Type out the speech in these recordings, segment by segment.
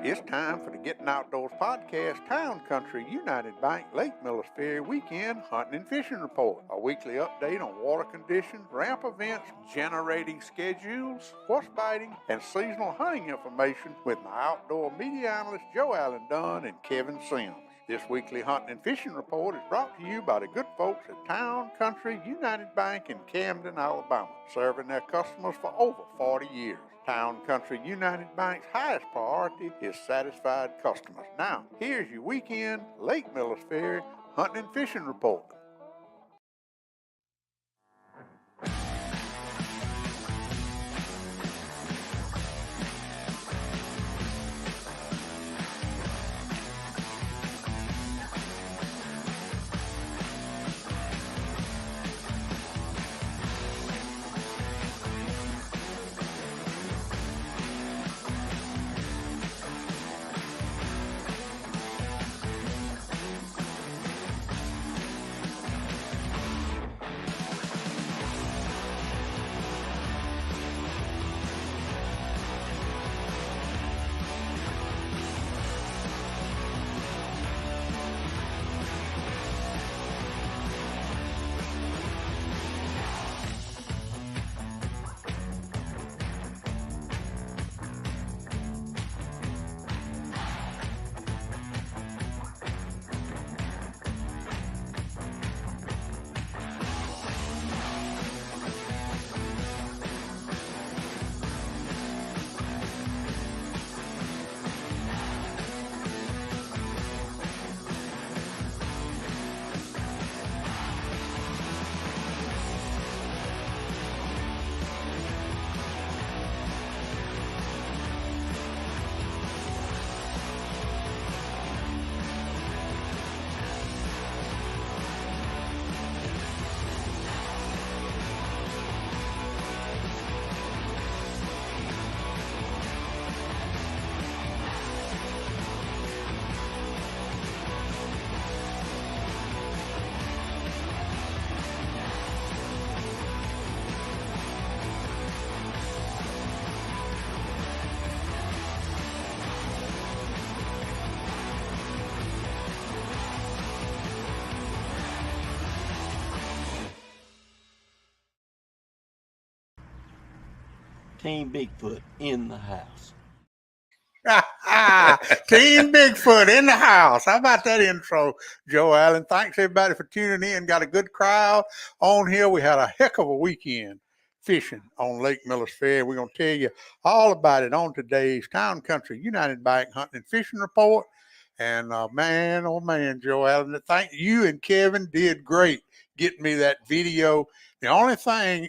It's time for the Gettin Outdoors podcast, Town Country United Bank Lake Millers Ferry Weekend Hunting and Fishing Report. A weekly update on water conditions, ramp events, generating schedules, horse biting, and seasonal hunting information with my outdoor media analysts Joe Allen Dunn and Kevin Sims. This weekly hunting and fishing report is brought to you by the good folks at Town Country United Bank in Camden, Alabama, serving their customers for over 40 years. Town Country United Bank's highest priority is satisfied customers. Now, here's your weekend Lake Millers Ferry hunting and fishing report. Team Bigfoot in the house. Team Bigfoot in the house. How about that intro, Joe Allen? Thanks everybody for tuning in. Got a good crowd on here. We had a heck of a weekend fishing on Lake Millers Ferry. We're going to tell you all about it on today's Town Country United Bank Hunting and Fishing Report. And man, oh man, Joe Allen, thank you and Kevin did great getting me that video. The only thing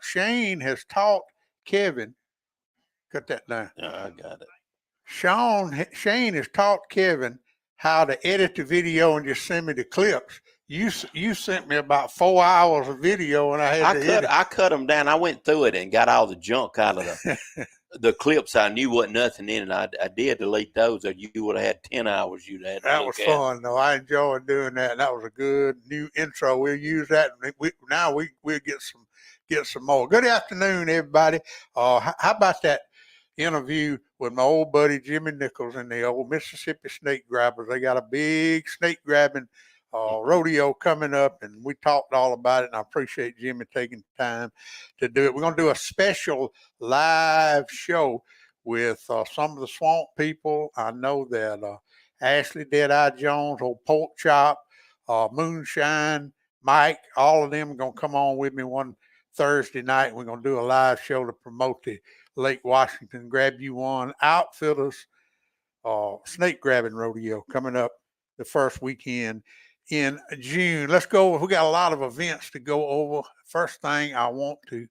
Shane has taught Kevin, cut that down. I got it. Shane has taught Kevin how to edit the video and just send me the clips. You sent me about 4 hours of video, and I cut them down. I went through it and got all the junk out of the clips. I knew wasn't nothing in it. I did delete those, or you would have had 10 hours. You'd had. That was fun, though. I enjoyed doing that. That was a good new intro. We'll use that. We'll get some more. Good afternoon, everybody. How about that interview with my old buddy Jimmy Nichols and the old Mississippi Snake Grabbers? They got a big snake grabbing rodeo coming up, and we talked all about it, and I appreciate Jimmy taking time to do it. We're going to do a special live show with some of the swamp people. I know that Ashley Deadeye Jones, old Pork Chop, Moonshine, Mike, all of them are going to come on with me one Thursday night. We're going to do a live show to promote the Lake Washington Grab You One Outfitters snake grabbing rodeo coming up the first weekend in June. Let's go. We got a lot of events to go over. First thing I want to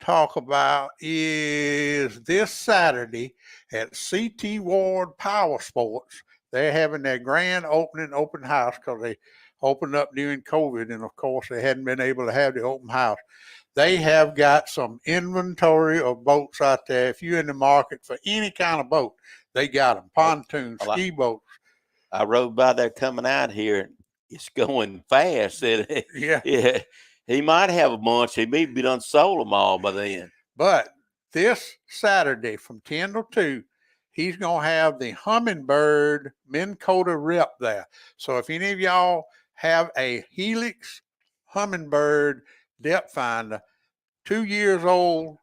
talk about is this Saturday at CT Ward Power Sports. They're having their grand open house because they opened up during COVID, and of course they hadn't been able to have the open house. They have got some inventory of boats out there. If you're in the market for any kind of boat, they got them. Pontoons, ski boats. I rode by there coming out here. It's going fast. Yeah. He might have a bunch. He may be done sold them all by then. But this Saturday from 10 to 2, he's going to have the Humminbird Minn Kota rep there. So if any of y'all have a Helix Humminbird depth finder, 2 years old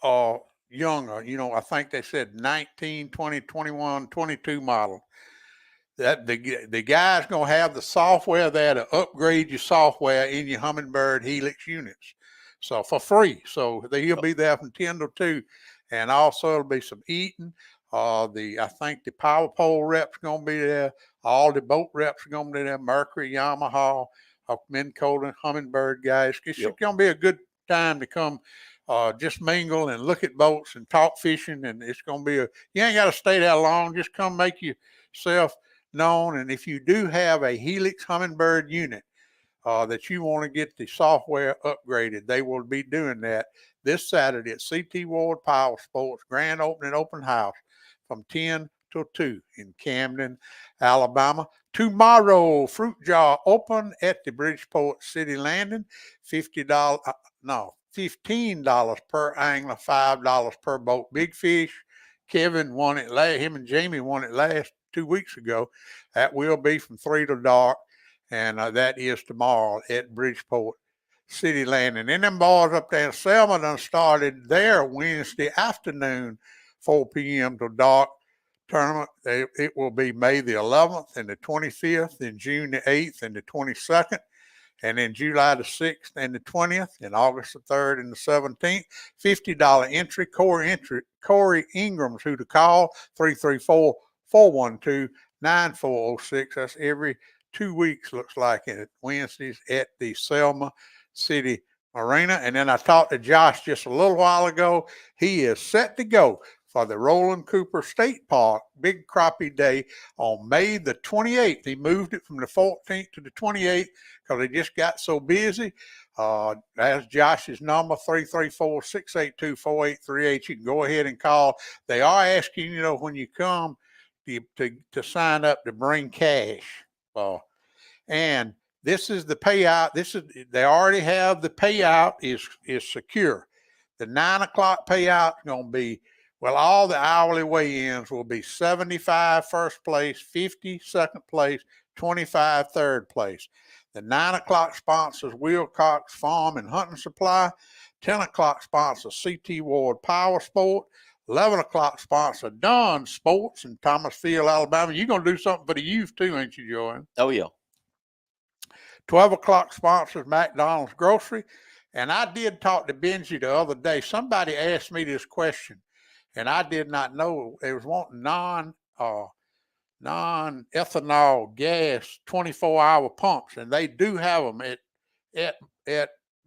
or younger, I think they said 19, 20, 21, 22 model, that the guy's going to have the software there to upgrade your software in your Humminbird Helix units. So for free. So he'll be there from 10 to 2. And also there'll be some eating. I think the power pole reps going to be there. All the boat reps are going to be there. Mercury, Yamaha, Minn Kota, Humminbird guys. It's going to be a good time to come just mingle and look at boats and talk fishing. And it's going to be you ain't got to stay that long. Just come make yourself known. And if you do have a Helix Humminbird unit that you want to get the software upgraded, they will be doing that this Saturday at CT Ward Power Sports grand opening open house from 10 till 2 in Camden, Alabama. Tomorrow, Fruit Jar open at the Bridgeport City Landing. $15 per angler, $5 per boat. Big Fish, Kevin won it him and Jamie won it last 2 weeks ago. That will be from 3 to dark, and that is tomorrow at Bridgeport City Landing. And them boys up there in Selma done started their Wednesday afternoon, 4 p.m. to dark tournament. It will be May the 11th and the 25th, and June the 8th and the 22nd, and then July the 6th and the 20th, and August the 3rd and the 17th. $50 entry. Corey Ingram's who to call, 334-412-9406. That's every 2 weeks, looks like, and Wednesdays at the Selma City Marina. And then I talked to Josh just a little while ago. He is set to go for the Roland Cooper State Park Big Crappie Day on May the 28th. He moved it from the 14th to the 28th because he just got so busy. That's Josh's number, 334-682-4838. You can go ahead and call. They are asking, when you come to sign up to bring cash. And this is the payout. They already have the payout is secure. The 9 o'clock payout is going to be, all the hourly weigh-ins will be 75 first place, 50 second place, 25 third place. The 9 o'clock sponsors Wilcox Farm and Hunting Supply. 10 o'clock sponsor CT Ward Power Sport. 11 o'clock sponsor Dunn Sports in Thomasville, Alabama. You're going to do something for the youth too, ain't you, Joanne? Oh, yeah. 12 o'clock sponsors McDonald's Grocery. And I did talk to Benji the other day. Somebody asked me this question, and I did not know. They was wanting non-ethanol gas 24-hour pumps, and they do have them at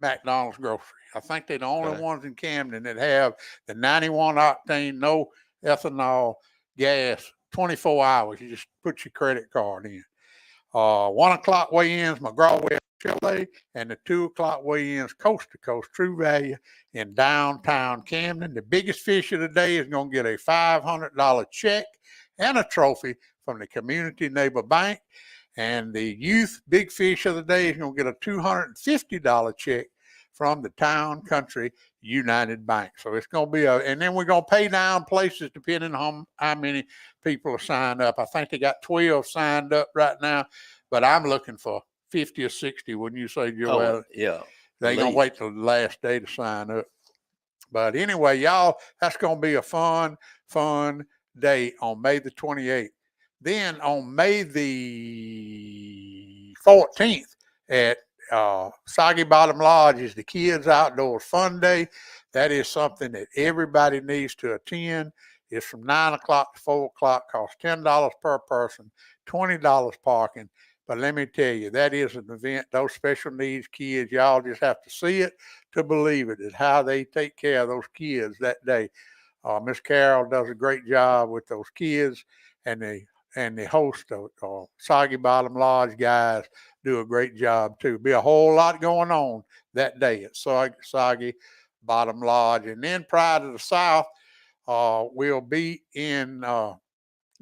McDonald's Grocery. I think they're the only ones in Camden that have the 91 octane, no ethanol gas, 24 hours. You just put your credit card in. 1 o'clock weigh-ins, McGraw-Webb Chile, and the 2 o'clock weigh-ins, Coast to Coast True Value in downtown Camden. The biggest fish of the day is going to get a $500 check and a trophy from the Community Neighbor Bank. And the youth big fish of the day is going to get a $250 check from the Town Country United Bank. So it's going to be and then we're going to pay down places depending on how many people are signed up. I think they got 12 signed up right now, but I'm looking for 50 or 60, wouldn't you say, Joe? Oh, yeah. They ain't going to wait till the last day to sign up. But anyway, y'all, that's going to be a fun day on May the 28th. Then on May the 14th at Soggy Bottom Lodge is the Kids Outdoors Fun Day. That is something that everybody needs to attend. It's from 9 o'clock to 4 o'clock, costs $10 per person, $20 parking. But let me tell you, that is an event. Those special needs kids, y'all just have to see it to believe it. It's how they take care of those kids that day. Miss Carol does a great job with those kids, and the host of Soggy Bottom Lodge guys do a great job too. Be a whole lot going on that day at Soggy Bottom Lodge. And then prior to the South, we'll be in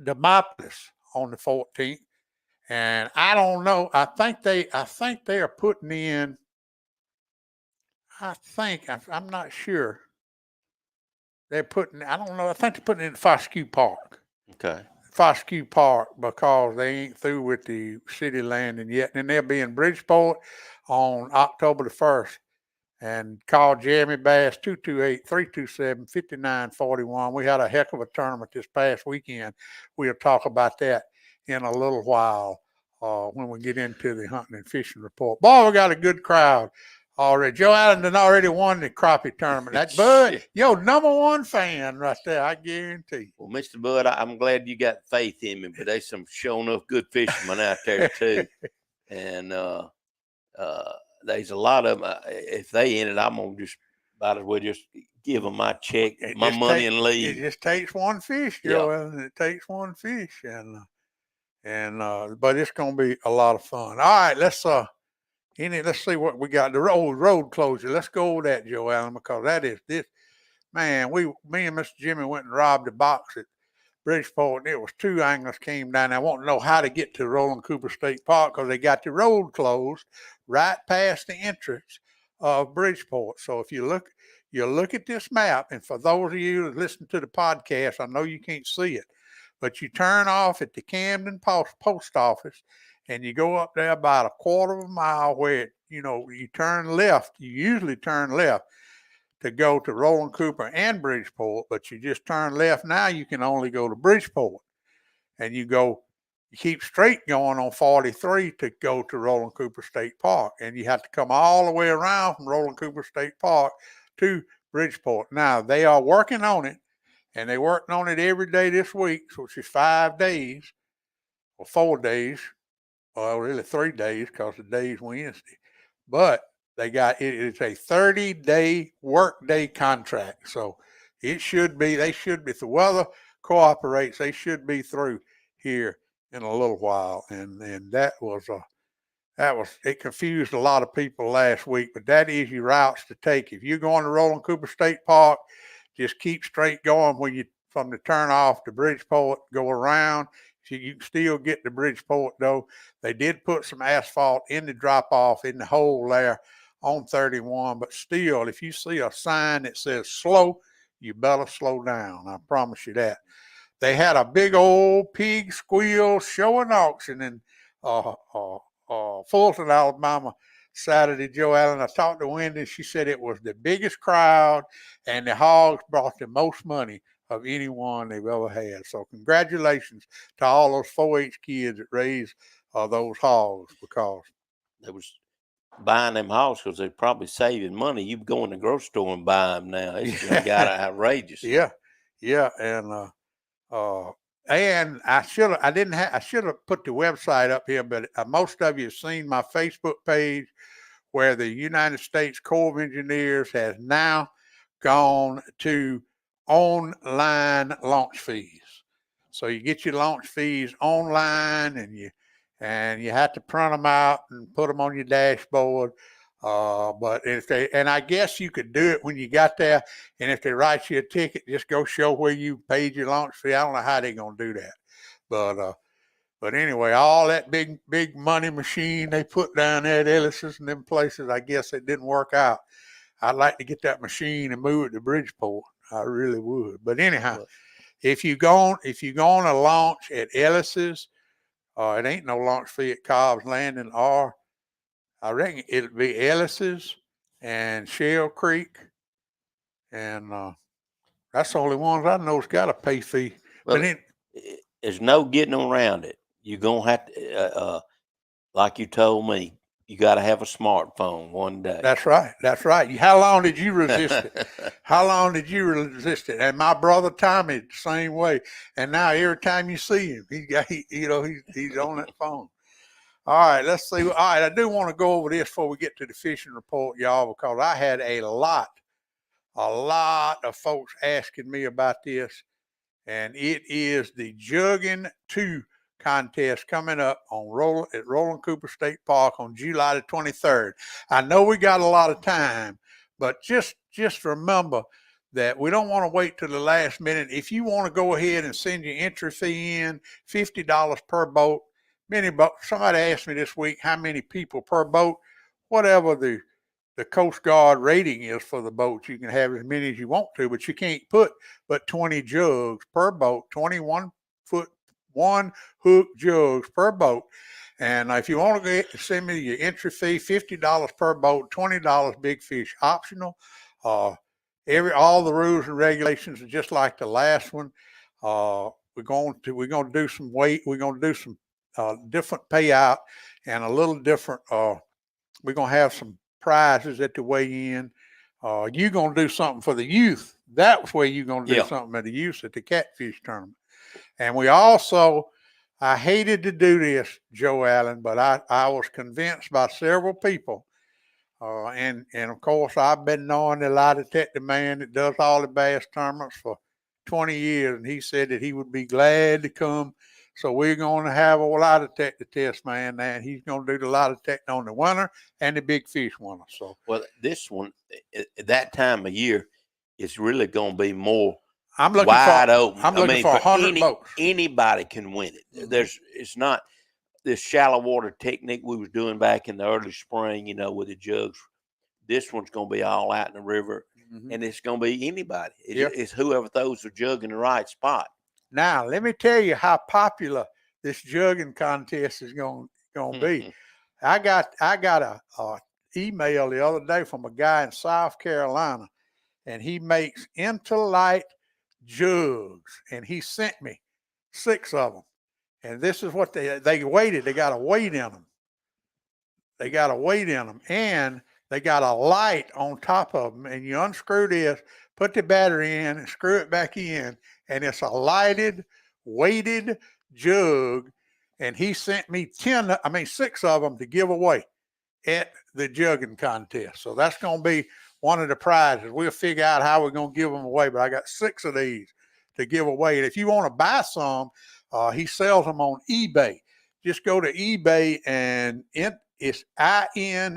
Demopolis on the 14th. And I don't know. I think they are putting in. I'm not sure. they're putting, I don't know, I think they're putting it in Fishin Park. Okay. Fishin Park, because they ain't through with the city landing yet. And then they'll be in Bridgeport on October the 1st. And call Jeremy Bass 228-327-5941. We had a heck of a tournament this past weekend. We'll talk about that in a little while when we get into the hunting and fishing report. Boy, we got a good crowd already. Joe Allen done already won the Crappie Tournament. That Bud, yo, #1 fan right there, I guarantee. Well, Mr. Bud, I'm glad you got faith in me, but there's some sure enough good fishermen out there too. And there's a lot of them. If they in it, I'm gonna just might as well just give them my check, my money, and leave. It just takes one fish, Joe. Yeah. It takes one fish, and but it's gonna be a lot of fun. All right, let's see what we got. The road closure. Let's go over that, Joe Allen, because that is this man. Me and Mr. Jimmy went and robbed a box at Bridgeport, and it was 2 anglers came down. I want to know how to get to Roland Cooper State Park because they got the road closed right past the entrance of Bridgeport. So if you look at this map, and for those of you that listen to the podcast, I know you can't see it, but you turn off at the Camden Post Office, and you go up there about a quarter of a mile where you turn left. You usually turn left to go to Roland Cooper and Bridgeport, but you just turn left. Now you can only go to Bridgeport, and you keep straight going on 43 to go to Roland Cooper State Park, and you have to come all the way around from Roland Cooper State Park to Bridgeport. Now they are working on it, and they worked on it every day this week, which is 5 days or 4 days. Well, really 3 days because the day's Wednesday, but they got it. It's a 30-day workday contract, so they should be. If the weather cooperates, they should be through here in a little while. And it confused a lot of people last week, but that is your routes to take. If you're going to Roland Cooper State Park, just keep straight going from the turnoff to Bridgeport, go around. You can still get to Bridgeport, though. They did put some asphalt in the drop-off in the hole there on 31, but still, if you see a sign that says slow, you better slow down. I promise you that. They had a big old pig squeal show and auction in Fulton, Alabama, Saturday, Joe Allen. I talked to Wendy. She said it was the biggest crowd, and the hogs brought the most money of anyone they've ever had. So congratulations to all those 4-H kids that raised those hogs, because they was buying them hogs because they're probably saving money. You go in the grocery store and buy them now. It's got outrageous. Yeah, and I should have put the website up here, but most of you have seen my Facebook page where the United States Corps of Engineers has now gone to online launch fees. So you get your launch fees online, and you have to print them out and put them on your dashboard. But I guess you could do it when you got there, and if they write you a ticket, just go show where you paid your launch fee. I don't know how they're gonna do that, but anyway, all that big money machine they put down there at Ellis's and them places, I guess it didn't work out. I'd like to get that machine and move it to Bridgeport. I really would. But anyhow, if you're going to launch at Ellis's, it ain't no launch fee at Cobb's Landing, or I reckon it'll be Ellis's and Shell Creek, and that's the only ones I know's got a pay fee. Well, but there's no getting around it. You're gonna have to, like you told me, you got to have a smartphone one day. That's right. How long did you resist it? And my brother Tommy, the same way. And now every time you see him, he's on that phone. All right, let's see. All right, I do want to go over this before we get to the fishing report, y'all, because I had a lot of folks asking me about this, and it is the Jugging 2 contest coming up at Roland Cooper State Park on July the 23rd. I know we got a lot of time, but just remember that we don't want to wait till the last minute. If you want to go ahead and send your entry fee in, $50 per boat. Many boats. Somebody asked me this week how many people per boat. Whatever the the Coast Guard rating is for the boats. You can have as many as you want to, but you can't put but 20 jugs per boat, 21-foot, one hook jugs per boat. And if you want to send me your entry fee, $50 per boat, $20 big fish optional. All the rules and regulations are just like the last one. We're going to do some weight. We're going to do some different payout and a little different. We're going to have some prizes at the weigh-in. You're going to do something for the youth. That's where you're going to do something at the youth at the Catfish Tournament. And we also, I hated to do this, Joe Allen, but I was convinced by several people. And of course, I've been knowing the lie detector man that does all the bass tournaments for 20 years. And he said that he would be glad to come. So we're going to have a lie detector test, man. And he's going to do the lie detector on the winner and the big fish winner. So, well, this one, at that time of year, is really going to be more I'm looking wide open. I'm looking for 100 boats. Anybody can win it. It's not this shallow water technique we was doing back in the early spring, with the jugs. This one's going to be all out in the river, and it's going to be anybody. It's whoever throws the jug in the right spot. Now, let me tell you how popular this jugging contest is going to be. I got a email the other day from a guy in South Carolina, and he makes interlight jugs, and he sent me 6 of them. And this is what they weighted. They got a weight in them. And they got a light on top of them. And you unscrew this, put the battery in, and screw it back in. And it's a lighted, weighted jug. And he sent me 6 of them to give away at the jugging contest. So that's going to be one of the prizes. We'll figure out how we're going to give them away. But I got 6 of these to give away. And if you want to buy some, he sells them on eBay. Just go to eBay and it's INLETLIGHT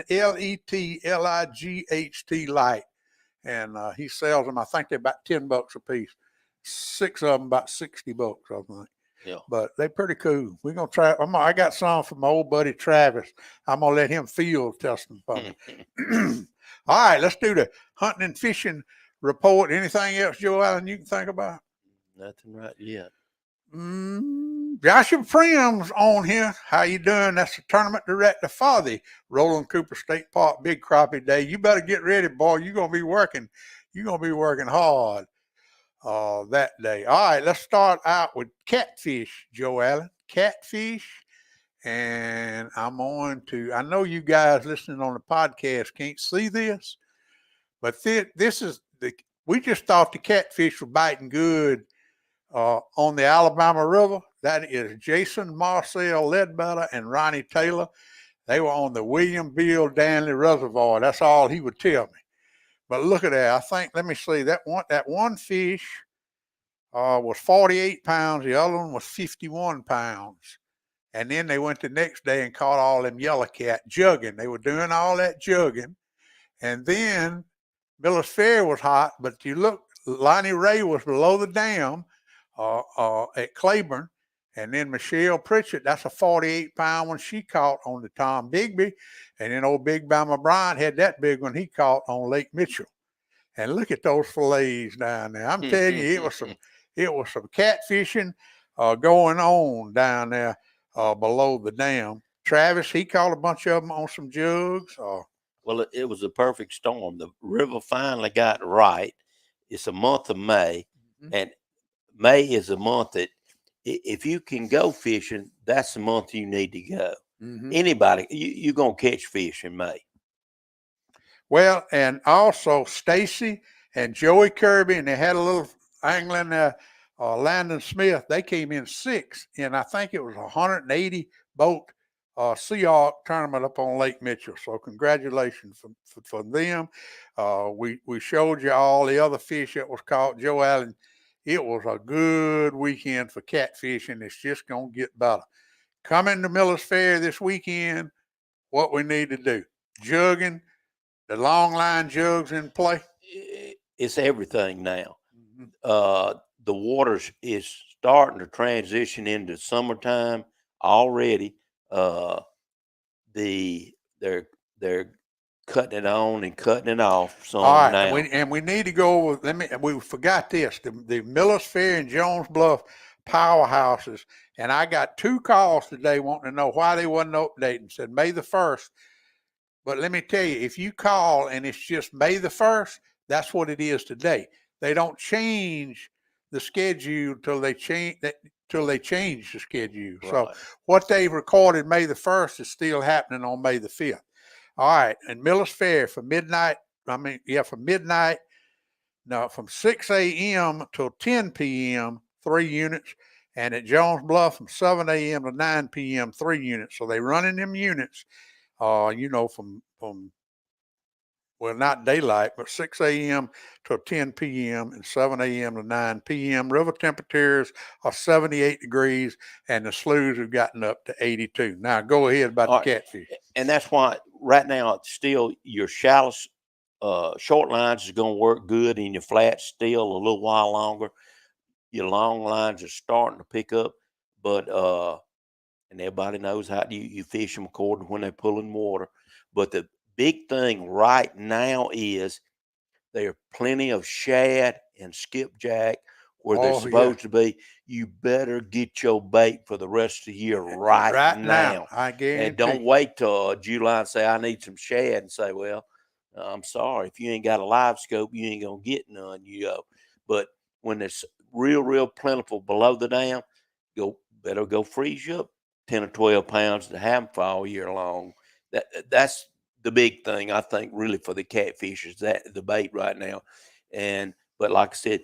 light. And he sells them. I think they're about $10 a piece. 6 of them about $60, I think. Yeah. But they're pretty cool. We're going to try. I got some from my old buddy Travis. I'm going to let him field test them for me. All right, let's do the hunting and fishing report. Anything else, Joe Allen, you can think about? Nothing right yet. Joshua Prim's on here. How you doing? That's the tournament director for the Roland Cooper State Park Big Crappie Day. You better get ready, boy. You're going to be working. You're going to be working hard that day. All right, let's start out with catfish, Joe Allen. Catfish. And I know you guys listening on the podcast can't see this, but this is we just thought the catfish were biting good on the Alabama River. That is Jason Marcel Ledbetter and Ronnie Taylor. They were on the William Bill Danley Reservoir. That's all he would tell me. But look at that. I think, let me see, that one fish was 48 pounds. The other one was 51 pounds. And then they went the next day and caught all them yellowcat jugging. They were doing all that jugging. And then Millers Ferry was hot, but you look, Lonnie Ray was below the dam at Claiborne. And then Michelle Pritchett, that's a 48-pound one she caught on the Tom Bigby. And then old Big Bama Bryant had that big one he caught on Lake Mitchell. And look at those fillets down there. I'm telling you, it was some catfishing going on down there below the dam. Travis, he caught a bunch of them on some jugs. Well, it was a perfect storm. The river finally got right. It's a month of May, and May is a month that if you can go fishing, that's the month you need to go. Anybody, you're going to catch fish in May. Well, and also Stacy and Joey Kirby, and they had a little angling Landon Smith. They came in 6th, and I think it was 180 boat Sea Ark tournament up on Lake Mitchell. So congratulations for them. We showed you all the other fish that was caught. Joe Allen, it was a good weekend for catfishing. It's just going to get better. Coming to Millers Ferry this weekend, what we need to do. Jugging, the long line jugs in play. It's everything now. The water is starting to transition into summertime already. They're cutting it on and cutting it off some All right, now. and we need to go over. We forgot this. The Millers Ferry and Jones Bluff powerhouses, and I got 2 calls today wanting to know why they wasn't updating. Said May the 1st, but let me tell you, if you call and it's just May the 1st, that's what it is today. They don't change the schedule till they change the schedule. Right. So what they've recorded May the 1st is still happening on May the 5th. All right, and Millers Ferry from midnight. From midnight. No, from 6 a.m. till 10 p.m. 3 units, and at Jones Bluff from 7 a.m. to 9 p.m. 3 units. So they running them units. From well, not daylight, but 6 a.m. to 10 p.m. and 7 a.m. to 9 p.m. River temperatures are 78 degrees, and the sloughs have gotten up to 82. Now, go ahead about the catfish. And that's why right now it's still your shallow, short lines is going to work good, and your flats still a little while longer. Your long lines are starting to pick up, but and everybody knows how you fish them according to when they pull in water. But the big thing right now is there are plenty of shad and skipjack where they're supposed to be. You better get your bait for the rest of the year right now. I guarantee. And don't wait till July and say, I need some shad, and say, well, I'm sorry. If you ain't got a live scope, you ain't going to get none. But when it's real plentiful below the dam, better go freeze you up 10 or 12 pounds to have them for all year long. That's the big thing, I think, really for the catfish is that the bait right now. But like I said,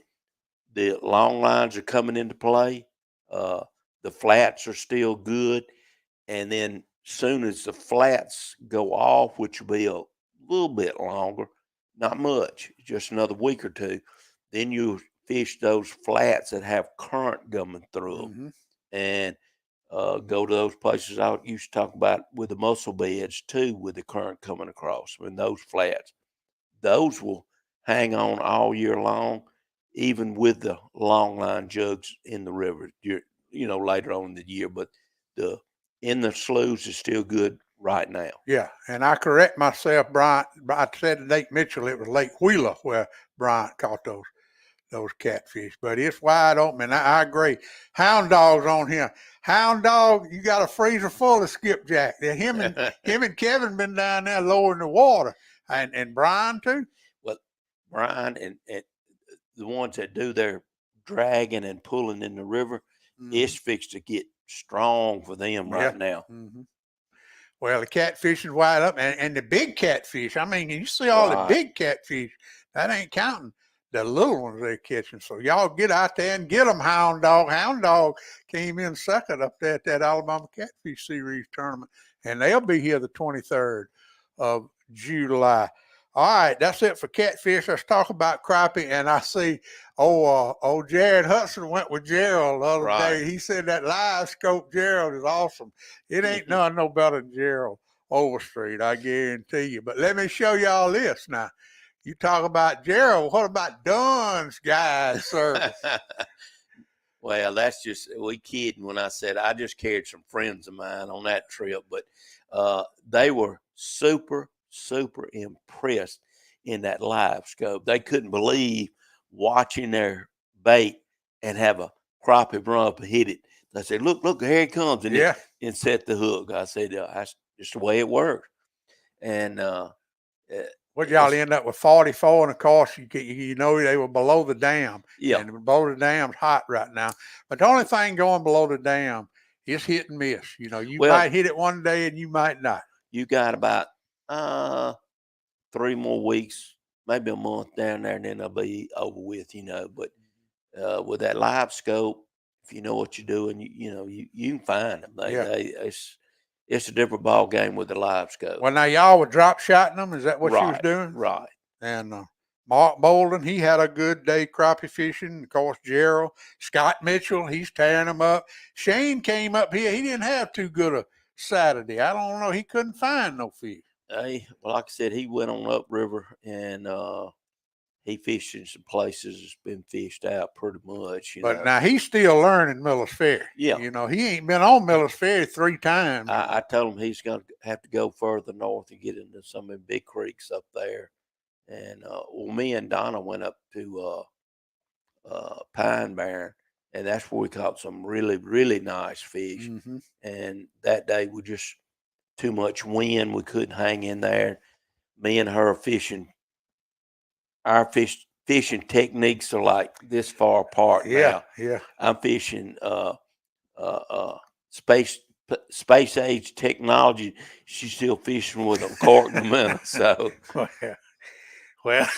the long lines are coming into play. The flats are still good. And then soon as the flats go off, which will be a little bit longer, not much, just another week or two, then you fish those flats that have current coming through them. And go to those places I used to talk about with the mussel beds too, with the current coming across. And those flats, those will hang on all year long, even with the long line jugs in the river, later on in the year. But in the sloughs is still good right now. Yeah, and I correct myself, Bryant. I said Lake Mitchell, it was Lake Wheeler where Bryant caught those catfish, but it's wide open. And I agree. Hound Dog's on here. Hound Dog, you got a freezer full of skipjack. Him and Kevin been down there lowering the water, and Brian too. Well, Brian and the ones that do their dragging and pulling in the river, it's fixed to get strong for them right now. Well, the catfish is wide up, and the big catfish. I mean, you see all the big catfish. That ain't counting the little ones they're catching. So y'all get out there and get them, Hound Dog. Hound Dog came in second up there at that Alabama Catfish Series tournament, and they'll be here the 23rd of July. All right, that's it for catfish. Let's talk about crappie. And I see, Jared Hudson went with Gerald the other day. He said that live scope Gerald is awesome. It ain't none no better than Gerald Overstreet, I guarantee you. But let me show y'all this now. You talk about Gerald. What about Dunn's guide service? Well, that's just, we kidding when I said I just carried some friends of mine on that trip, but they were super impressed in that live scope. They couldn't believe watching their bait and have a crappie run up and hit it. They said, look, here it comes, and set the hook. I said, that's just the way it works. And what y'all end up with 44, and of course you know they were below the dam. Yeah, and below the dam's hot right now. But the only thing going below the dam is hit and miss. You might hit it one day and you might not. You got about 3 more weeks, maybe a month down there, and then they'll be over with. But with that live scope, if you know what you're doing, you can find them. It's a different ball game with the live scope. Well, now y'all were drop shotting them. Is that what you was doing? Right. And Mark Bolden, he had a good day crappie fishing. Of course, Gerald, Scott Mitchell, he's tearing them up. Shane came up here. He didn't have too good a Saturday. I don't know. He couldn't find no fish. Well, like I said, he went on upriver, and he fished in some places that's been fished out pretty much. But now he's still learning Millers Ferry. Yeah. He ain't been on Millers Ferry 3 times. I told him he's going to have to go further north and get into some of the big creeks up there. And me and Donna went up to Pine Barren, and that's where we caught some really, really nice fish. Mm-hmm. And that day we just too much wind. We couldn't hang in there. Me and her fishing. Our fishing techniques are like this far apart now. Yeah. I'm fishing space age technology. She's still fishing with a cork in the middle. So well,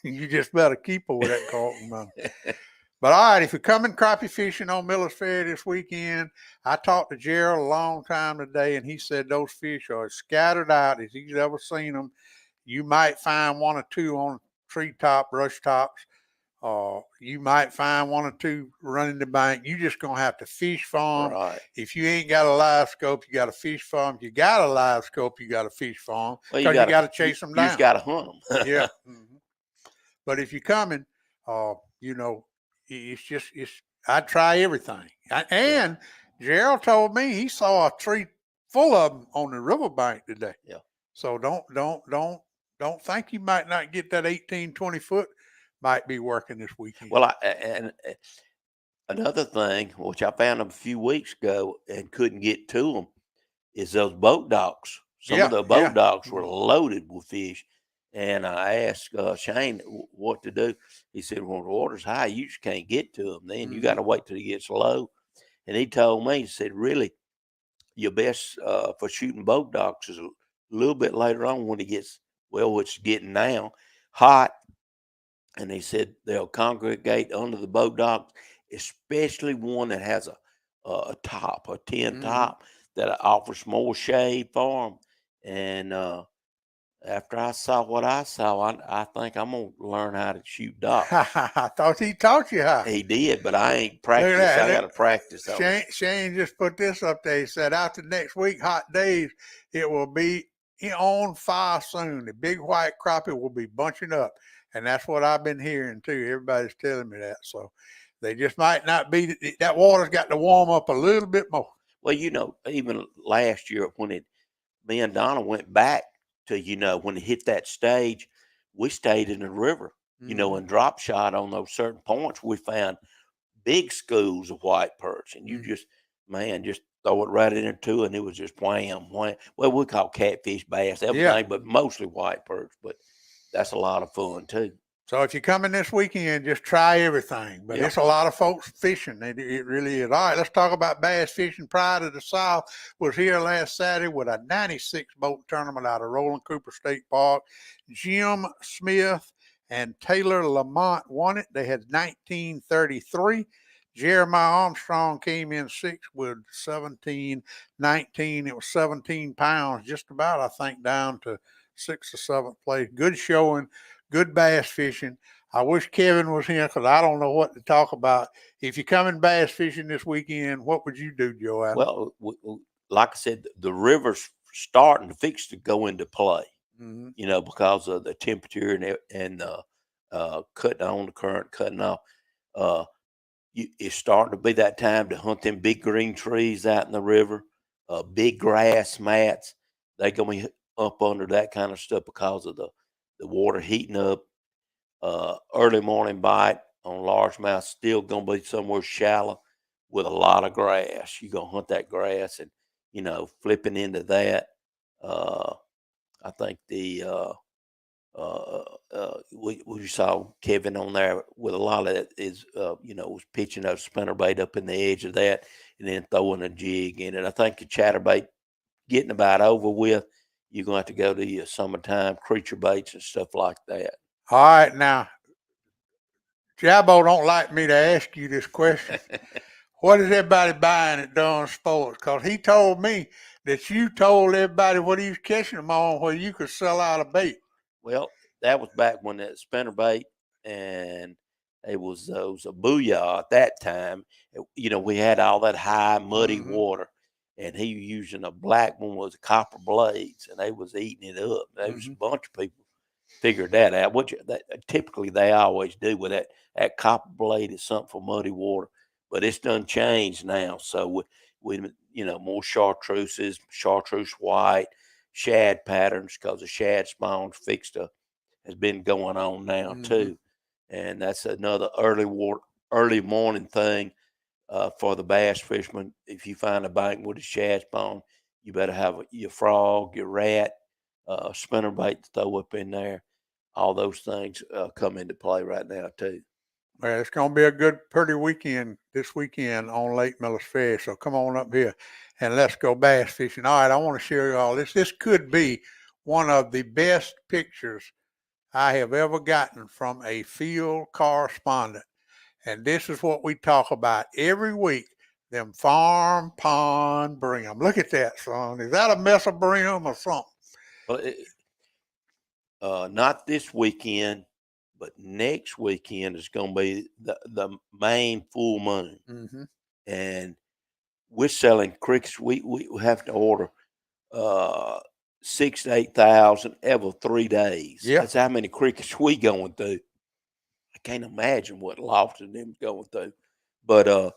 you just better keep her with that cork in the middle. But all right, if you're coming crappie fishing on Millers Ferry this weekend, I talked to Gerald a long time today, and he said those fish are as scattered out as he's ever seen them. You might find 1 or 2 on treetop, brush tops. You might find 1 or 2 running the bank. You just gonna have to fish for them. Right. If you ain't got a live scope, you got to fish for them. If you got a live scope, you got to fish for them because you got to chase them down. You just got to hunt them. Yeah. Mm-hmm. But if you're coming, I'd try everything. And Gerald told me he saw a tree full of them on the riverbank today. Yeah. So don't think you might not get that 18, 20 foot might be working this weekend. Well, and another thing, which I found a few weeks ago and couldn't get to them, is those boat docks. Some of the boat docks were loaded with fish. And I asked Shane what to do. He said, when the water's high, you just can't get to them. Then you got to wait till it gets low. And he told me, he said, really, your best for shooting boat docks is a little bit later on when it gets, which is getting now, hot. And he said they'll congregate under the boat dock, especially one that has a top, a tin top that offers more shade for them. And after I saw what I saw, I think I'm going to learn how to shoot docks. I thought he taught you how. He did, but I ain't practiced. I got to practice. Shane just put this up there. He said, after next week, hot days, it will be on fire soon. The big white crappie will be bunching up. And that's what I've been hearing, too. Everybody's telling me that. So they just might not be. That water's got to warm up a little bit more. Well, even last year when me and Donna went back to, when it hit that stage, we stayed in the river, and drop shot on those certain points. We found big schools of white perch. And you just throw it right into it, and it was just wham, wham. Well, we call catfish, bass, everything, but mostly white perch. But that's a lot of fun too. So if you're coming this weekend, just try everything. But it's a lot of folks fishing. It really is. All right, let's talk about bass fishing. Pride of the South was here last Saturday with a 96 boat tournament out of Roland Cooper State Park. Jim Smith and Taylor Lamont won it. They had 1933. Jeremiah Armstrong came in 6th with 17-19. It was 17 pounds, just about, I think, down to 6th or 7th place. Good showing, good bass fishing. I wish Kevin was here because I don't know what to talk about. If you're coming bass fishing this weekend, what would you do, Joe? Well, like I said, the river's starting to fix to go into play, because of the temperature and cutting on the current, cutting off. It's starting to be that time to hunt them big green trees out in the river, big grass mats. They're going to be up under that kind of stuff because of the water heating up. Early morning bite on largemouth still going to be somewhere shallow with a lot of grass. You're going to hunt that grass and, flipping into that. I think we saw Kevin on there with a lot of it is, was pitching a spinnerbait up in the edge of that and then throwing a jig in it. I think the chatterbait getting about over with. You're going to have to go to your summertime creature baits and stuff like that. All right. Now, Jabbo don't like me to ask you this question. What is everybody buying at Dunn Sports? Because he told me that you told everybody what he was catching them on where you could sell out a bait. Well, that was back when that spinnerbait and it was a booyah at that time. We had all that high, muddy water. And he was using a black one with copper blades, and they was eating it up. There was a bunch of people figured that out. Typically they always do with that copper blade is something for muddy water, but it's done changed now. So we more chartreuses, chartreuse white, shad patterns, because the shad spawns has been going on now too, and that's another early morning thing for the bass fishermen. If you find a bank with a shad spawn, you better have your frog, your rat, spinnerbait to throw up in there. All those things come into play right now too. Well, it's going to be a pretty weekend this weekend on Lake Millers Ferry. So come on up here and let's go bass fishing. All right, I want to share you all this. This could be one of the best pictures I have ever gotten from a field correspondent. And this is what we talk about every week, them farm pond brim. Look at that, son. Is that a mess of brim or something? Well, not this weekend, but next weekend is going to be the main full moon. Mm-hmm. And we're selling crickets. We have to order 6,000 to 8,000 every 3 days. Yeah. That's how many crickets we going through. I can't imagine what Lofton them going through. But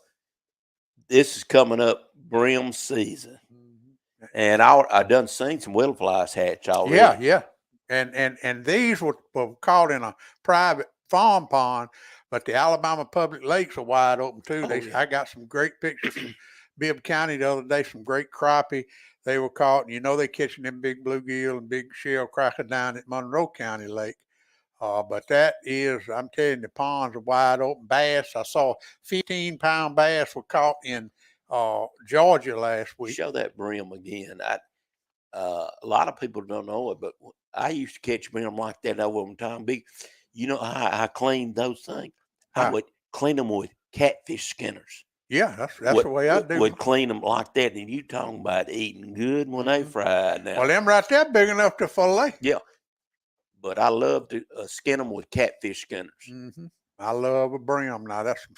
this is coming up brim season. Mm-hmm. And I done seen some willow-flies hatch already. Yeah. And these were caught in a private farm pond, but the Alabama public lakes are wide open too. I got some great pictures from Bibb County the other day, some great crappie. They were caught, and they catching them big bluegill and big shell cracker down at Monroe County Lake. But that is, I'm telling you, the ponds are wide open. Bass, I saw 15-pound bass were caught in Georgia last week. Show that brim again. A lot of people don't know it, but I used to catch brim like that over in time. Big, I cleaned those things. I would clean them with catfish skinners. Yeah, that's the way I do. Would clean them like that, and you talking about eating good when they fried. Now, well, them right there big enough to fillet. Yeah, but I love to skin them with catfish skinners. Mm-hmm. I love a brim. Now that's some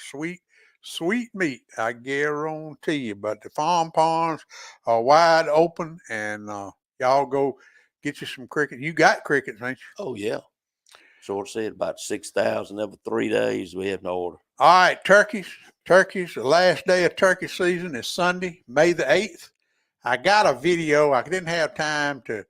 sweet meat, I guarantee you. But the farm ponds are wide open, and y'all go get you some crickets. You got crickets, ain't you? Oh yeah. Sort of said about 6,000 every 3 days. We have no order. All right, turkeys. The last day of turkey season is Sunday, May the 8th. I got a video. I didn't have time to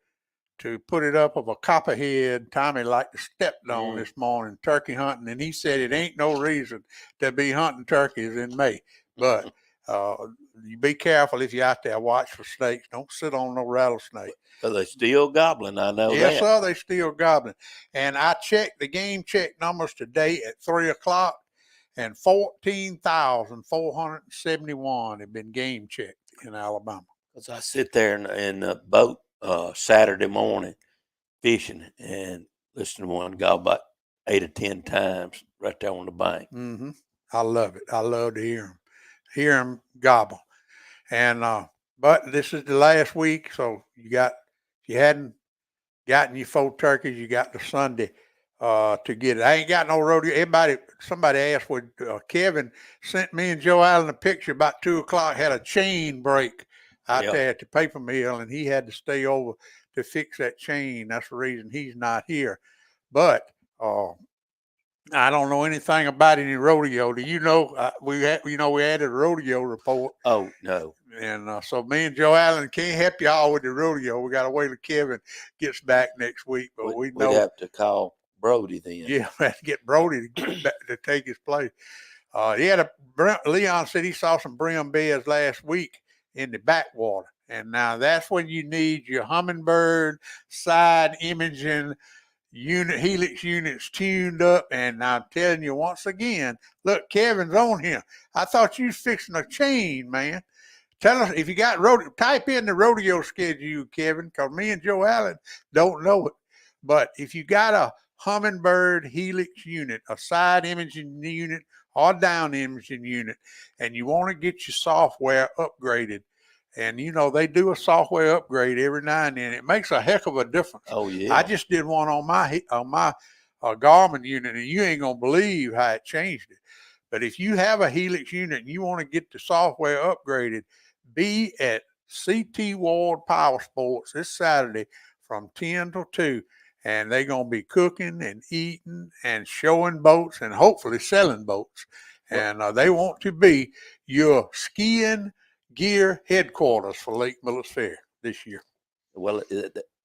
put it up of a copperhead Tommy stepped on this morning turkey hunting, and he said it ain't no reason to be hunting turkeys in May. But you be careful if you're out there. Watch for snakes. Don't sit on no rattlesnake. So they still gobbling, I know yes, that. Sir, they still gobbling. And I checked the game check numbers today at 3:00, and 14,471 have been game checked in Alabama. Because I sit there in the boat Saturday morning fishing and listen to one go about 8 or 10 times right there on the bank. Mm-hmm. I love it. I love to hear them gobble. And but this is the last week, so if you hadn't gotten your 4 turkeys, you got the Sunday to get it. I ain't got no rodeo. Somebody asked, Kevin sent me and Joe Allen a picture about 2:00, had a chain break out there at the paper mill, and he had to stay over to fix that chain. That's the reason he's not here. But I don't know anything about any rodeo. Do you know? We added a rodeo report. Oh no! And so me and Joe Allen can't help y'all with the rodeo. We got to wait till Kevin gets back next week. But we know we'd have to call Brody then. Yeah, we have to get Brody to get back to take his place. Leon said he saw some brim beds last week in the backwater, and now that's when you need your Humminbird side imaging unit, helix units tuned up. And I'm telling you once again, look, Kevin's on here. I thought you was fixing a chain, man. Tell us if you got rodeo. Type in the rodeo schedule, Kevin, because me and Joe Allen don't know it. But if you got a Humminbird helix unit, a side imaging unit or down imaging unit, and you want to get your software upgraded, and they do a software upgrade every now and then. It makes a heck of a difference. Oh yeah. I just did one on my Garmin unit, and you ain't gonna believe how it changed it. But if you have a helix unit and you want to get the software upgraded, be at CT Ward Power Sports this Saturday from 10 till 2. and they're going to be cooking and eating and showing boats and hopefully selling boats. And they want to be your skiing gear headquarters for Lake Millers Ferry this year. Well,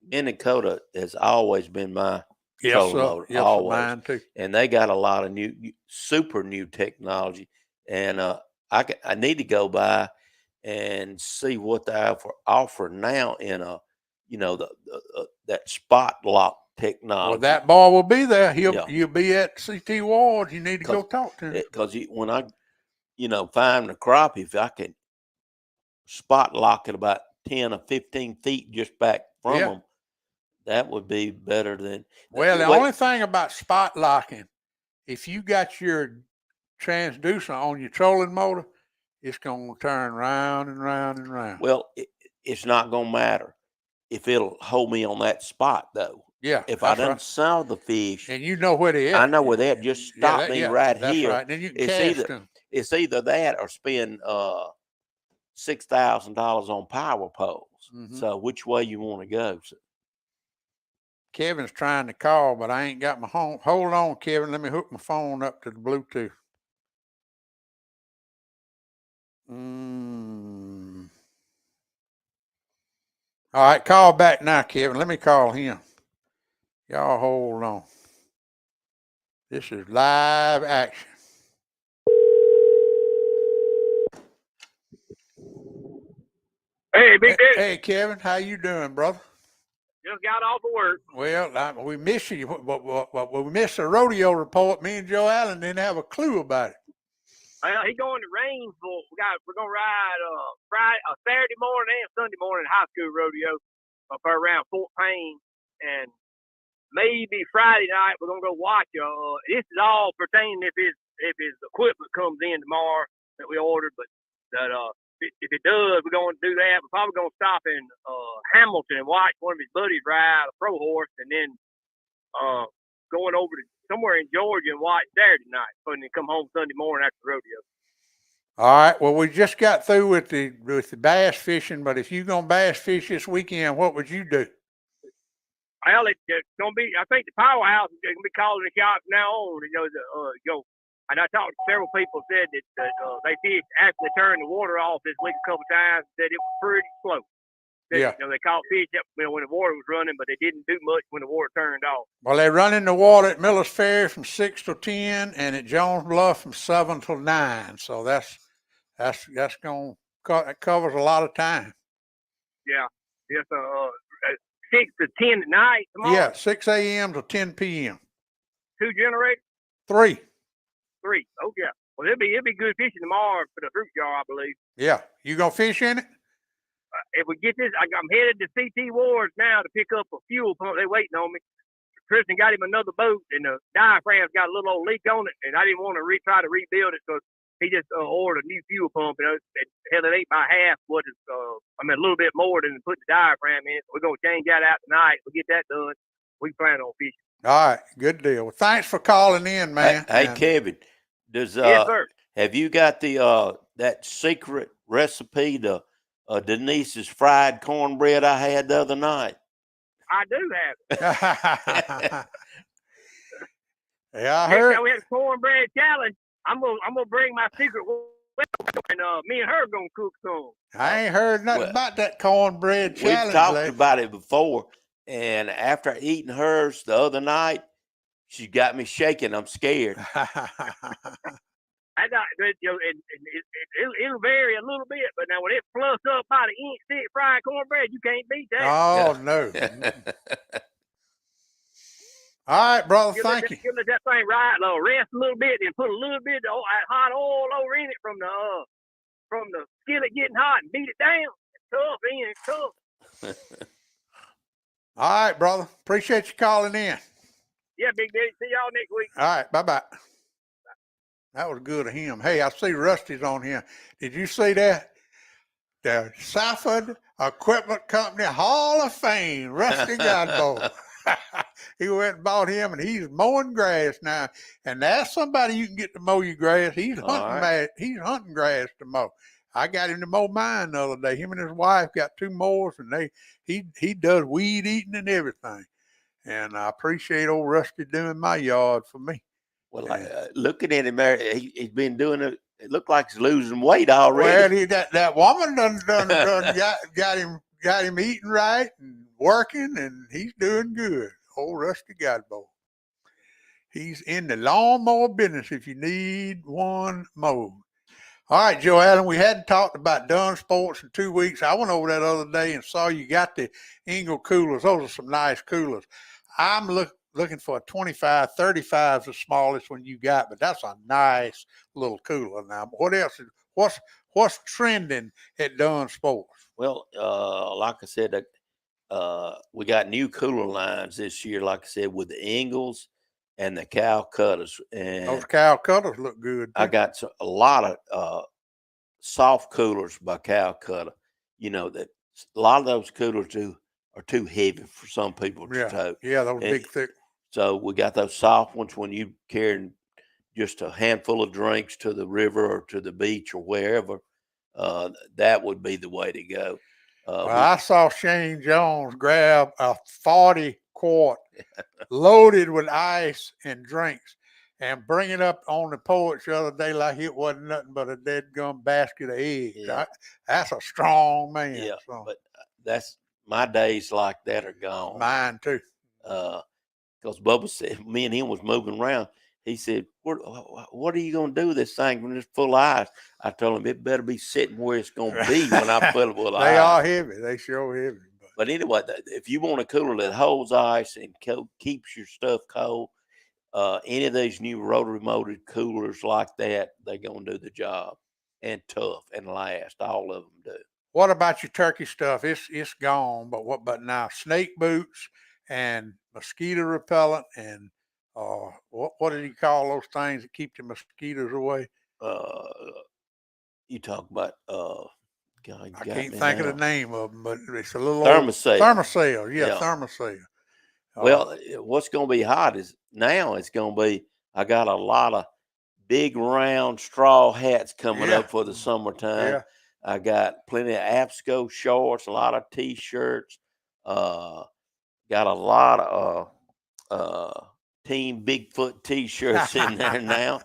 Minnesota has always been my Yes, trolling sir. motor, Yes, always. mine too. And they got a lot of super new technology. And I need to go by and see what they offer now in that spot lock technology. Well, that boy will be there. You'll be at CT Ward. You need to go talk to him. Because when I, find the crappie, if I can spot lock it about 10 or 15 feet just back from them, that would be better than. Well, the only thing about spot locking, if you got your transducer on your trolling motor, it's going to turn round and round and round. Well, it's not going to matter if it'll hold me on that spot, though. Yeah. If I done saw the fish. And you know where they are. I know where they at. Just stop me right that's here. Right. Then you can cast them. It's either that or spend $6,000 on power poles. Mm-hmm. So which way you want to go? So, Kevin's trying to call, but I ain't got my home. Hold on, Kevin. Let me hook my phone up to the Bluetooth. All right, call back now, Kevin. Let me call him. Y'all hold on. This is live action. Hey, Big Daddy. Hey, Kevin. How you doing, brother? Just got off of work. Well, we miss you. We missed the rodeo report. Me and Joe Allen didn't have a clue about it. Well, he going to Rainsville. We're gonna ride Saturday morning and Sunday morning high school rodeo up around Fort Payne, and maybe Friday night we're gonna go watch. This is all pertaining if his equipment comes in tomorrow that we ordered, but that if it does, we're going to do that. We're probably going to stop in Hamilton and watch one of his buddies ride a pro horse, and then going over to somewhere in Georgia and watch Saturday night, and then come home Sunday morning after the rodeo. All right. Well, we just got through with the bass fishing, but if you're going to bass fish this weekend, what would you do? Well, it's going to be. I think the powerhouse is going to be calling the shots from now on. And I talked to several people said that they fished actually turned the water off this week a couple of times. Said it was pretty slow. They caught fish up when the water was running, but they didn't do much when the water turned off. Well, they're running the water at Millers Ferry from 6 to 10, and at Jones Bluff from 7 till 9. So that covers a lot of time. Yeah. Yes. 6 to 10 at night tomorrow. Yeah, 6 a.m. to 10 p.m. 2 generators. 3. Oh yeah. Well, it'll be good fishing tomorrow for the fruit jar, I believe. Yeah. You gonna fish in it? If we get this, I'm headed to CT Wars now to pick up a fuel pump. They're waiting on me. Tristan got him another boat, and the diaphragm's got a little old leak on it, and I didn't want to try to rebuild it, so he just ordered a new fuel pump. It ain't by half what is, a little bit more than put the diaphragm in. So we're gonna change that out tonight. We'll get that done. We plan on fishing. All right, good deal. Well, thanks for calling in, man. Hey Kevin, yes, sir. Have you got the that secret recipe to Denise's fried cornbread I had the other night? I do have it. Yeah, I heard. We had a cornbread challenge. I'm gonna bring my secret weapon, and me and her gonna cook some. I ain't heard nothing about that cornbread challenge. We've talked about it before. And after eating hers the other night, she got me shaking. I'm scared. It'll vary a little bit, but now when it fluffs up by the inch thick fried cornbread, you can't beat that. Oh, no. All right, brother. Thank you. Give that thing right, rest a little bit, and put a little bit of hot oil over in it from the skillet getting hot, and beat it down. It's tough. All right, brother. Appreciate you calling in. Yeah, Big Daddy. See y'all next week. All right. Bye-bye. That was good of him. Hey, I see Rusty's on here. Did you see that? The Safford Equipment Company Hall of Fame, Rusty Godbolt. He went and bought him, and he's mowing grass now. And that's somebody you can get to mow your grass. He's hunting grass to mow. I got him to mow mine the other day. Him and his wife got 2 mowers, and he does weed eating and everything. and I appreciate old Rusty doing my yard for me. Well, Yeah. looking at him there, he's been doing it. It looked like he's losing weight already. Well, that woman done got him eating right and working, and he's doing good. Old Rusty Godboy. He's in the lawnmower business if you need one mowed. All right, Joe Allen, we hadn't talked about Dunn Sports in 2 weeks. I went over that other day and saw you got the Engel coolers. Those are some nice coolers. I'm looking for a 25, 35 is the smallest one you got, but that's a nice little cooler. Now, what else? What's trending at Dunn Sports? Well, like I said, we got new cooler lines this year, like I said, with the Engels and the Calcuttas. And Those Calcuttas look good, too. I got a lot of soft coolers by Calcutta. You know, that a lot of those coolers are too heavy for some people to tow. Yeah, those big, thick. So we got those soft ones when you carrying just a handful of drinks to the river or to the beach or wherever. That would be the way to go. Well, I saw Shane Jones grab a 40-quart loaded with ice and drinks and bring it up on the porch the other day like it wasn't nothing but a dead gum basket of eggs. Yeah. That's a strong man. Yeah, so. but that's my days like that are gone. Mine too. Because Bubba said, me and him was moving around. He said, what are you going to do with this thing when it's full of ice? I told him it better be sitting where it's going to be when I fill it with ice. They are heavy. They sure heavy. But anyway, if you want a cooler that holds ice and keeps your stuff cold, any of these new rotary molded coolers like that, they're going to do the job, and tough and last. All of them do. What about your turkey stuff? It's gone, but now snake boots and mosquito repellent and what did he call those things that keep the mosquitoes away? You talk about I can't think of the name of them, but it's a little Thermocell. Thermocell, yeah. Thermocell. Well, what's going to be hot is now it's going to be. I got a lot of big round straw hats coming up for the summertime. Yeah. I got plenty of Absco shorts, a lot of t-shirts. Got a lot of Team Bigfoot t-shirts in there now,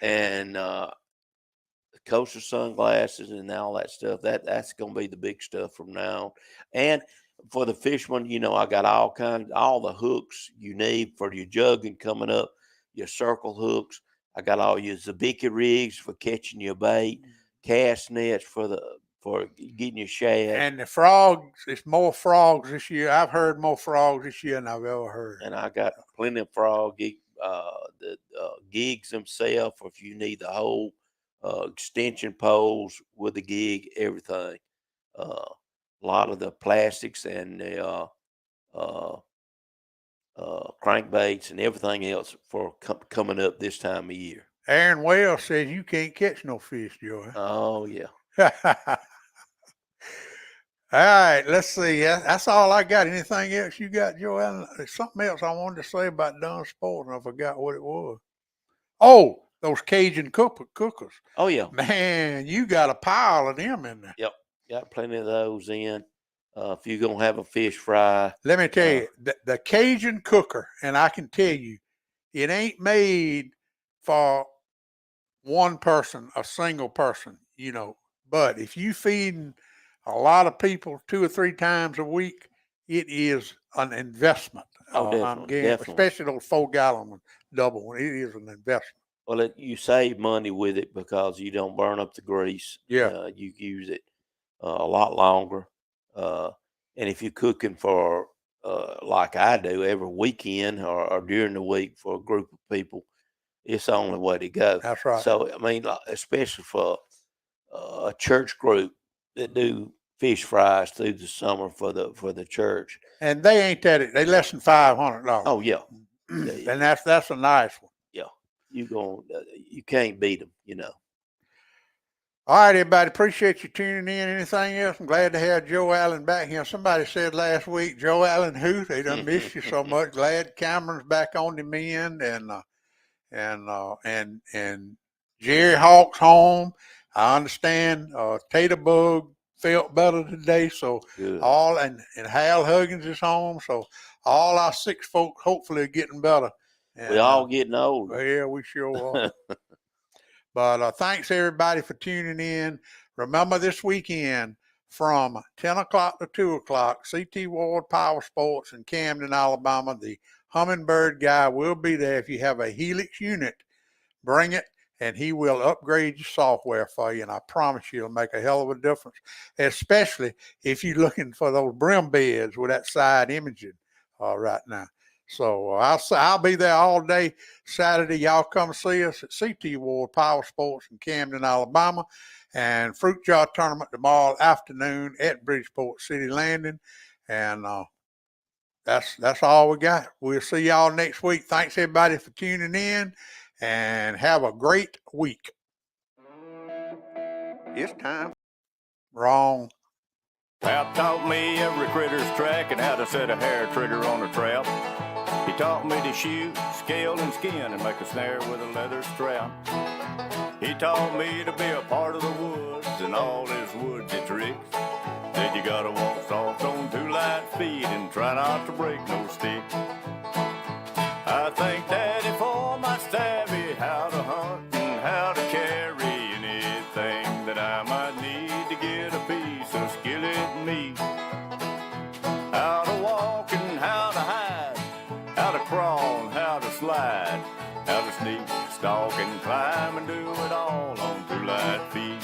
and coaster sunglasses and all that stuff. That's going to be the big stuff from now on. And for the fishermen, you know, I got all the hooks you need for your jugging coming up, your circle hooks. I got all your Zabiki rigs for catching your bait, cast nets for getting your shad. And the frogs, it's more frogs this year. I've heard more frogs this year than I've ever heard. And I got plenty of frog the gigs themselves, or if you need the whole extension poles with the gig, everything. A lot of the plastics and the crankbaits and everything else for coming up this time of year. Aaron Wells says you can't catch no fish, Joey. Oh, yeah. All right, let's see. That's all I got. Anything else you got, Joel? There's something else I wanted to say about Dunn Sports, and I forgot what it was. Oh, those Cajun Cookers. Oh, yeah. Man, you got a pile of them in there. Yep, got plenty of those in. If you're going to have a fish fry. Let me tell you, the Cajun Cooker, and I can tell you, it ain't made for one person, a single person, you know. But if you feeding a lot of people 2 or 3 times a week, it is an investment. Definitely. Especially those 4-gallon double one. It is an investment. Well, you save money with it because you don't burn up the grease. Yeah. You use it a lot longer. And if you're cooking for, like I do, every weekend or during the week for a group of people, it's the only way to go. That's right. So, I mean, especially for a church group that do fish fries through the summer for the church. And they ain't that, they less than $500. Oh, yeah. And that's a nice one. Yeah. You can't beat them, you know. All right, everybody. Appreciate you tuning in. Anything else? I'm glad to have Joe Allen back here. Somebody said last week, Joe Allen who? They done missed you so much. Glad Cameron's back on the mend and Jerry Hawk's home. I understand Tater Bug felt better today. So Good. and Hal Huggins is home. So all our 6 folks hopefully are getting better. And, We all getting old. yeah, we sure are. But thanks everybody for tuning in. Remember this weekend from 10 o'clock to 2 o'clock, CT Ward Power Sports in Camden, Alabama. The Humminbird guy will be there. If you have a Helix unit, bring it, and he will upgrade your software for you. And I promise you it'll make a hell of a difference, especially if you're looking for those brim beds with that side imaging right now. So I'll be there all day Saturday. Y'all come see us at CT Ward Power Sports in Camden, Alabama, and Fruit Jar Tournament tomorrow afternoon at Bridgeport City Landing. And that's all we got. We'll see y'all next week. Thanks everybody for tuning in, and have a great week. It's time. Wrong. Pap taught me every critter's track and how to set a hair trigger on a trap. He taught me to shoot, scale, and skin and make a snare with a leather strap. He taught me to be a part of the woods and all his woodsy tricks. Said you gotta walk soft on 2 light feet and try not to break no stick. I thank Daddy for my savvy, how to hunt and how to carry anything that I might need to get a piece of skillet meat. How to walk and how to hide, how to crawl and how to slide, how to sneak, stalk and climb and do it all on 2 light feet.